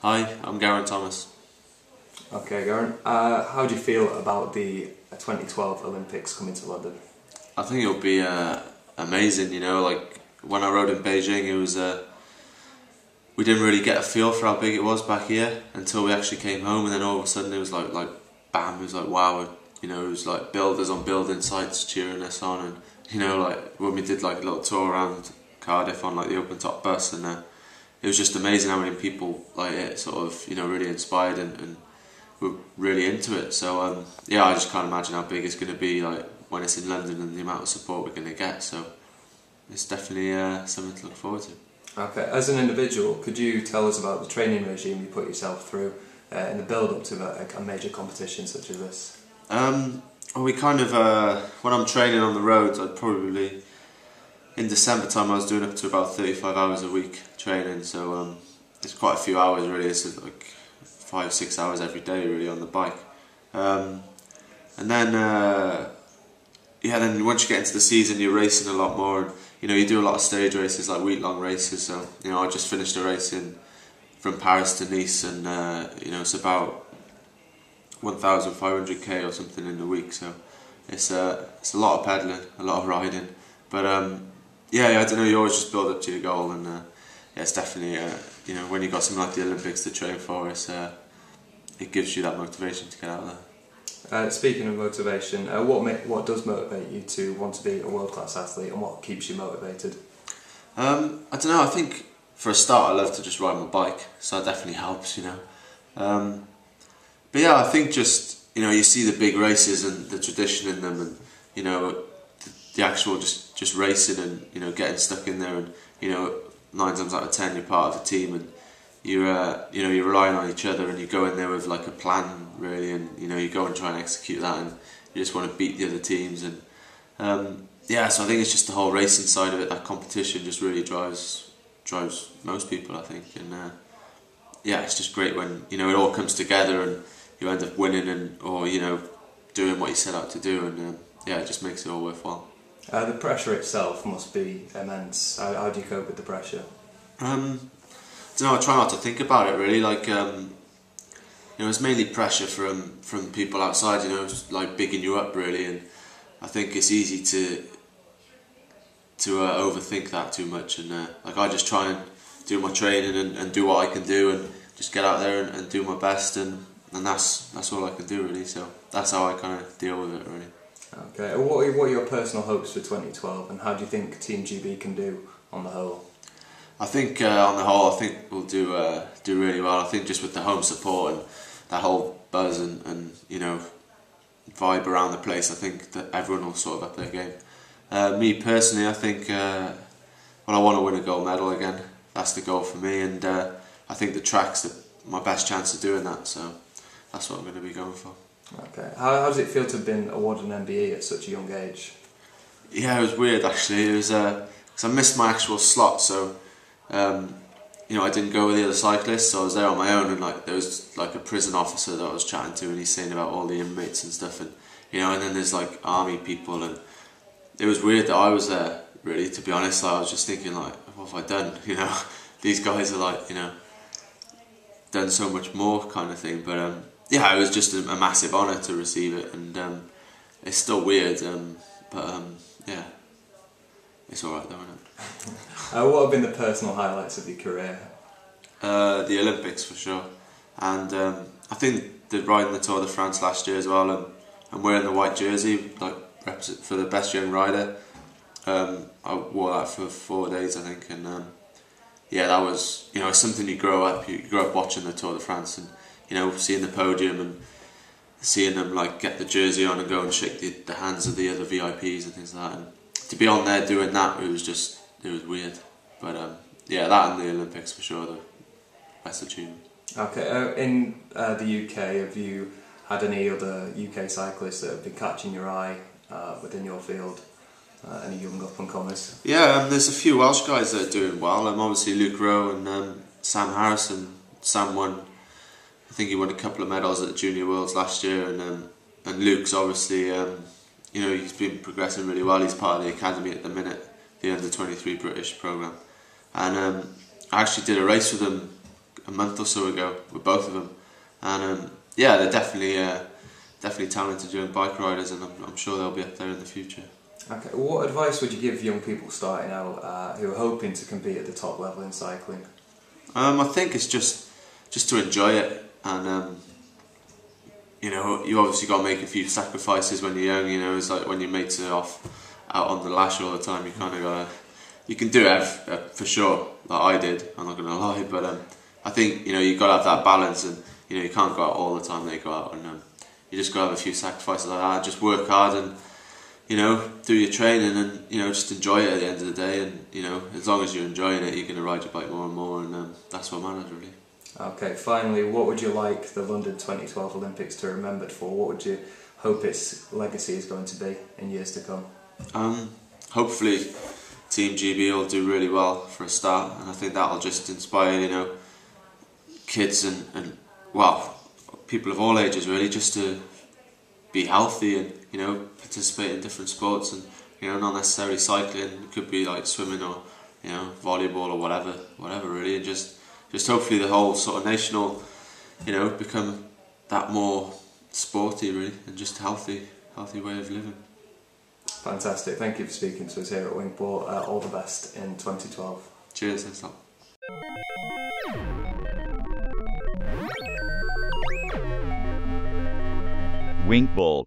Hi, I'm Geraint Thomas. Okay, Geraint. How do you feel about the 2012 Olympics coming to London? I think it'll be amazing, you know, like when I rode in Beijing it was, we didn't really get a feel for how big it was back here until we actually came home, and then all of a sudden it was like bam, it was like wow, you know, it was like builders on building sites cheering us on, and you know, like when we did like a little tour around Cardiff on like the open top bus, and it was just amazing how many people like it sort of, you know, really inspired and were really into it. So yeah, I just can't imagine how big it's going to be like when it's in London and the amount of support we're going to get. So it's definitely something to look forward to. Okay, as an individual, could you tell us about the training regime you put yourself through in the build-up to a major competition such as this? Well, we kind of when I'm training on the roads, I'd probably in December time I was doing up to about 35 hours a week training. So it's quite a few hours really. It's like 5-6 hours every day really on the bike, and then yeah, then once you get into the season you're racing a lot more, and you know, you do a lot of stage races, like week-long races. So you know, I just finished a race from Paris to Nice, and you know, it's about 1,500 or something in a week. So it's a lot of pedaling, a lot of riding, but yeah, I don't know, you always just build up to your goal, and yeah, it's definitely you know, when you've got something like the Olympics to train for, it gives you that motivation to get out there. Speaking of motivation, what does motivate you to want to be a world-class athlete, and what keeps you motivated? I don't know, I think for a start I love to just ride my bike, so that definitely helps, you know. But yeah, I think just, you know, you see the big races and the tradition in them, and you know, the actual just racing and, you know, getting stuck in there, and you know, 9 times out of 10 you're part of a team, and you know, you're relying on each other, and you go in there with like a plan really, and you know, you go and try and execute that, and you just want to beat the other teams, and yeah, so I think it's just the whole racing side of it, that competition just really drives most people, I think, and yeah, it's just great when, you know, it all comes together and you end up winning, and or you know, doing what you set out to do, and yeah, it just makes it all worthwhile. The pressure itself must be immense. How do you cope with the pressure? I don't know, I try not to think about it really, like you know, it's mainly pressure from people outside, you know, like bigging you up really, and I think it's easy to overthink that too much, and like I just try and do my training and do what I can do, and just get out there and do my best, and that's all I can do really, so that's how I kind of deal with it really. Okay, what are your personal hopes for 2012, and how do you think Team GB can do on the whole? I think on the whole, I think we'll do really well. I think just with the home support and that whole buzz and you know, vibe around the place, I think that everyone will sort of up their game. Me personally, I think well, I want to win a gold medal again. That's the goal for me, and I think the track's my best chance of doing that. So that's what I'm going to be going for. Okay. How does it feel to have been awarded an MBE at such a young age? Yeah, it was weird actually. It was because I missed my actual slot, so you know, I didn't go with the other cyclists, so I was there on my own, and like there was like a prison officer that I was chatting to, and he's saying about all the inmates and stuff, and you know, and then there's like army people, and it was weird that I was there. Really, to be honest, like, I was just thinking like, what have I done? You know, these guys are like, you know, done so much more kind of thing, but yeah, it was just a massive honour to receive it, and it's still weird, but yeah, it's alright though, isn't it? What have been the personal highlights of your career? The Olympics for sure, and I think riding the Tour de France last year as well, and wearing the white jersey, like for the best young rider. I wore that for 4 days, I think, and yeah, that was, you know, it's something you grow up watching the Tour de France, and you know, seeing the podium and seeing them like get the jersey on and go and shake the hands of the other VIPs and things like that. And to be on there doing that, it was weird. But yeah, that and the Olympics for sure, the best achievement. Okay, in the UK, have you had any other UK cyclists that have been catching your eye within your field? Any young up-and-comers? Yeah, there's a few Welsh guys that are doing well. Obviously Luke Rowe and Sam Harrison. Sam won, I think he won a couple of medals at the Junior Worlds last year, and Luke's obviously, you know, he's been progressing really well. He's part of the academy at the minute, the under-23 British programme, and I actually did a race with him a month or so ago with both of them, and yeah, they're definitely talented young bike riders, and I'm sure they'll be up there in the future. Okay, what advice would you give young people starting out who are hoping to compete at the top level in cycling? I think it's just to enjoy it, and you know, you obviously got to make a few sacrifices when you're young. You know, it's like when your mates are off out on the lash all the time. You kind of gotta, you can do it for sure, like I did. I'm not gonna lie, but I think, you know, you got to have that balance, and you know, you can't go out all the time. They go out, and you just got to have a few sacrifices like that. Just work hard and, you know, do your training, and you know, just enjoy it at the end of the day. And you know, as long as you're enjoying it, you're going to ride your bike more and more, and that's what matters really. Okay, finally, what would you like the London 2012 Olympics to be remembered for? What would you hope its legacy is going to be in years to come? Hopefully Team GB will do really well for a start, and I think that'll just inspire, you know, kids and well, people of all ages really, just to be healthy and, you know, participate in different sports, and you know, not necessarily cycling. It could be like swimming or, you know, volleyball or whatever really, and just hopefully the whole sort of nation will, you know, become that more sporty really, and just healthy way of living. Fantastic, thank you for speaking to us here at WinkBall. All the best in 2012. Cheers, thanks a lot. WinkBall.